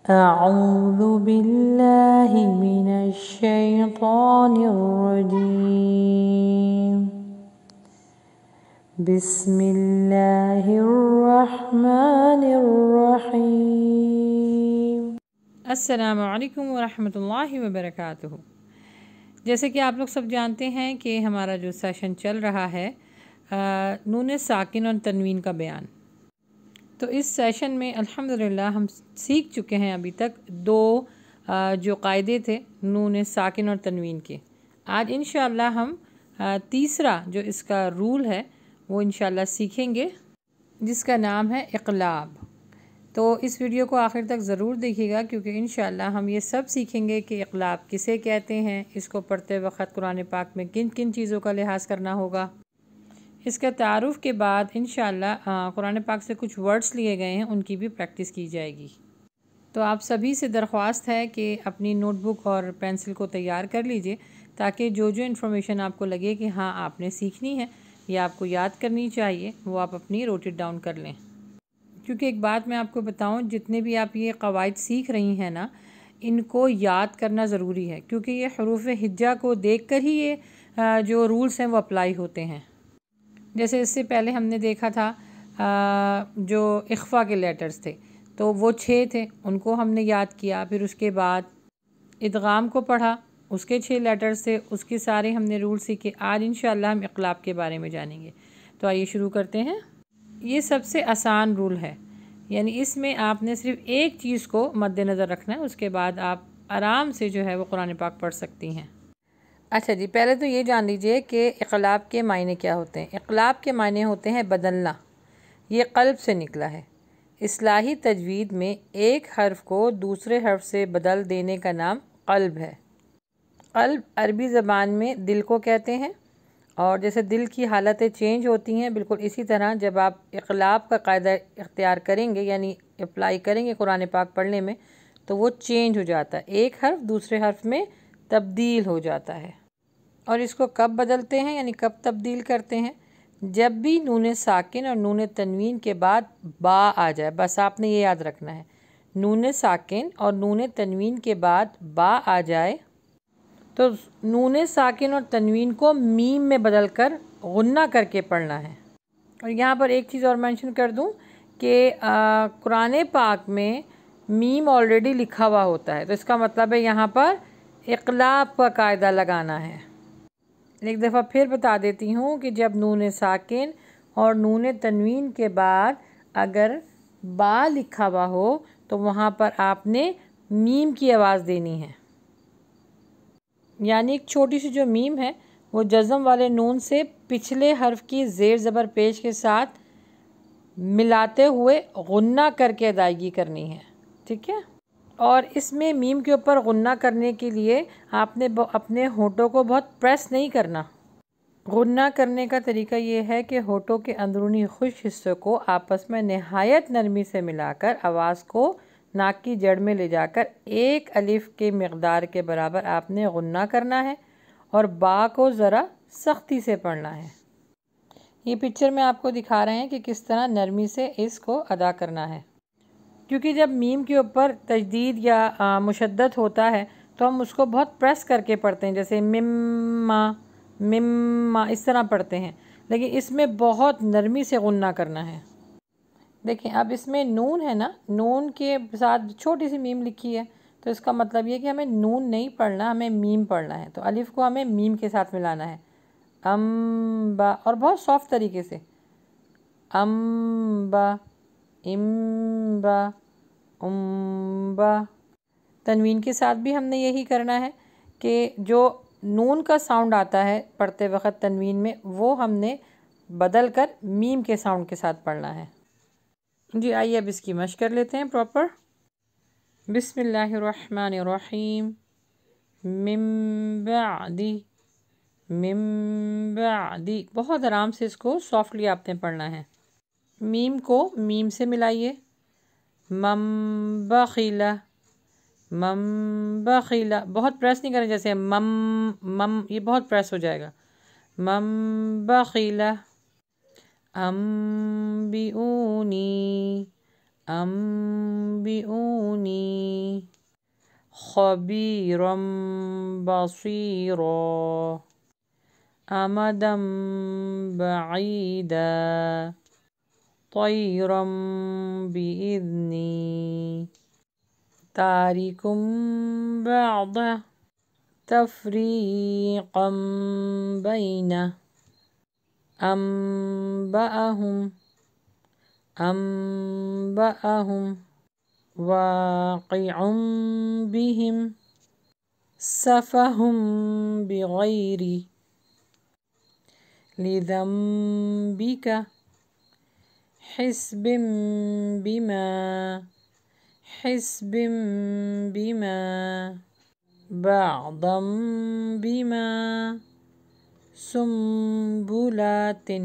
अऊज़ु बिल्लाहि मिनश शैतानिर रजीम। बिस्मिल्लाहिर रहमानिर रहीम। अस्सलामु अलैकुम वरहमतुल्लाहि वबरकातुहू। जैसे कि आप लोग सब जानते हैं कि हमारा जो सेशन चल रहा है नून साकिन और तनवीन का बयान, तो इस सेशन में अल्हम्दुलिल्लाह हम सीख चुके हैं अभी तक दो जो कायदे थे नून साकिन और तनवीन के। आज इंशाअल्लाह हम तीसरा जो इसका रूल है वो इंशाअल्लाह सीखेंगे, जिसका नाम है इक़लाब। तो इस वीडियो को आखिर तक ज़रूर देखिएगा, क्योंकि इंशाअल्लाह हम ये सब सीखेंगे कि इक़लाब किसे कहते हैं, इसको पढ़ते वक्त कुरान पाक में किन किन चीज़ों का लिहाज करना होगा। इसका तारुफ़ के बाद इंशाअल्लाह कुरान पाक से कुछ वर्ड्स लिए गए हैं, उनकी भी प्रैक्टिस की जाएगी। तो आप सभी से दरख्वास्त है कि अपनी नोटबुक और पेंसिल को तैयार कर लीजिए, ताकि जो जो इन्फॉर्मेशन आपको लगे कि हाँ आपने सीखनी है या आपको याद करनी चाहिए, वो आप अपनी नोट इट डाउन कर लें। क्योंकि एक बात मैं आपको बताऊं, जितने भी आप ये कवायद सीख रही हैं ना, इनको याद करना ज़रूरी है, क्योंकि ये हरूफ हिज्जा को देख कर ही ये जो रूल्स हैं वो अप्लाई होते हैं। जैसे इससे पहले हमने देखा था जो इख्फ़ा के लेटर्स थे, तो वो 6 थे, उनको हमने याद किया। फिर उसके बाद इदगाम को पढ़ा, उसके 6 लेटर्स थे, उसके सारे हमने रूल सीखे। आज इंशाअल्लाह हम इक़लाब के बारे में जानेंगे। तो आइए शुरू करते हैं। ये सबसे आसान रूल है, यानी इसमें आपने सिर्फ एक चीज़ को मद्देनज़र रखना है, उसके बाद आप आराम से जो है वो कुरान पाक पढ़ सकती हैं। अच्छा जी, पहले तो ये जान लीजिए कि इक़लाब के मायने क्या होते हैं। इक़लाब के मायने होते हैं बदलना। ये क़ल्ब से निकला है। इस्लाही तजवीद में एक हर्फ को दूसरे हर्फ से बदल देने का नाम क़ल्ब है। क़ल्ब अरबी ज़बान में दिल को कहते हैं, और जैसे दिल की हालतें चेंज होती हैं, बिल्कुल इसी तरह जब आप इक़लाब का कायदा इख्तियार करेंगे, यानी अप्लाई करेंगे कुरान पाक पढ़ने में, तो वो चेंज हो जाता है, एक हर्फ दूसरे हर्फ में तब्दील हो जाता है। और इसको कब बदलते हैं, यानी कब तब्दील करते हैं? जब भी नून साकिन और नून तनवीन के बाद बा आ जाए। बस आपने ये याद रखना है, नून साकिन और नून तनवीन के बाद बा आ जाए तो नून साकिन और तनवीन को मीम में बदल कर गुन्ना करके पढ़ना है। और यहाँ पर एक चीज़ और मेंशन कर दूँ कि कुरान पाक में मीम ऑलरेडी लिखा हुआ होता है, तो इसका मतलब है यहाँ पर इक़लाब का कायदा लगाना है। एक दफ़ा फिर बता देती हूँ कि जब नून साकिन और नून तनवीन के बाद अगर बा लिखा हुआ हो तो वहाँ पर आपने मीम की आवाज़ देनी है, यानी एक छोटी सी जो मीम है वो जज़म वाले नून से पिछले हर्फ की ज़ेर ज़बर पेश के साथ मिलाते हुए गुन्ना करके अदायगी करनी है। ठीक है। और इसमें मीम के ऊपर गुन्ना करने के लिए आपने अपने होठों को बहुत प्रेस नहीं करना। गुन्ना करने का तरीका ये है कि होठों के अंदरूनी खुश हिस्सों को आपस में नहायत नरमी से मिलाकर आवाज़ को नाक की जड़ में ले जाकर एक अलिफ के मिक़दार के बराबर आपने गुन्ना करना है, और बा को ज़रा सख्ती से पढ़ना है। ये पिक्चर में आपको दिखा रहे हैं कि किस तरह नरमी से इसको अदा करना है, क्योंकि जब मीम के ऊपर तजदीद या मुशद्दद होता है तो हम उसको बहुत प्रेस करके पढ़ते हैं, जैसे मिम्मा मिम्मा इस तरह पढ़ते हैं, लेकिन इसमें बहुत नरमी से गुन्ना करना है। देखें, अब इसमें नून है ना, नून के साथ छोटी सी मीम लिखी है, तो इसका मतलब ये कि हमें नून नहीं पढ़ना, हमें मीम पढ़ना है। तो अलिफ को हमें मीम के साथ मिलाना है, अम्बा, और बहुत सॉफ्ट तरीके से, अम्बा इम्बा उम्बा। तनवीन के साथ भी हमने यही करना है कि जो नून का साउंड आता है पढ़ते वक्त तनवीन में, वो हमने बदल कर मीम के साउंड के साथ पढ़ना है। जी आइए अब इसकी मशक कर लेते हैं प्रॉपर। बिस्मिल्लाहिर्रहमानिर्रहीम। मिम बादी, मिम बादी। बहुत आराम से इसको सॉफ्टली आपने पढ़ना है। मीम को मीम से मिलाइए। मम बखिला, मम बखिला। बहुत प्रेस नहीं करें, जैसे मम मम, ये बहुत प्रेस हो जाएगा। मम बखिला, अम्बिऊनी, अम्बिऊनी खबीरम बसीरा अमदम बईदा तैरम बिइज़्नी तारिकुम बअद तफ़रीक़म बैना अम्बअहुम वाक़िउम बिहिम सफ़हुम बिग़ैरि लिज़म्बिका हिस्बिम बिमा बअदम बिमा सुम्बुलातिन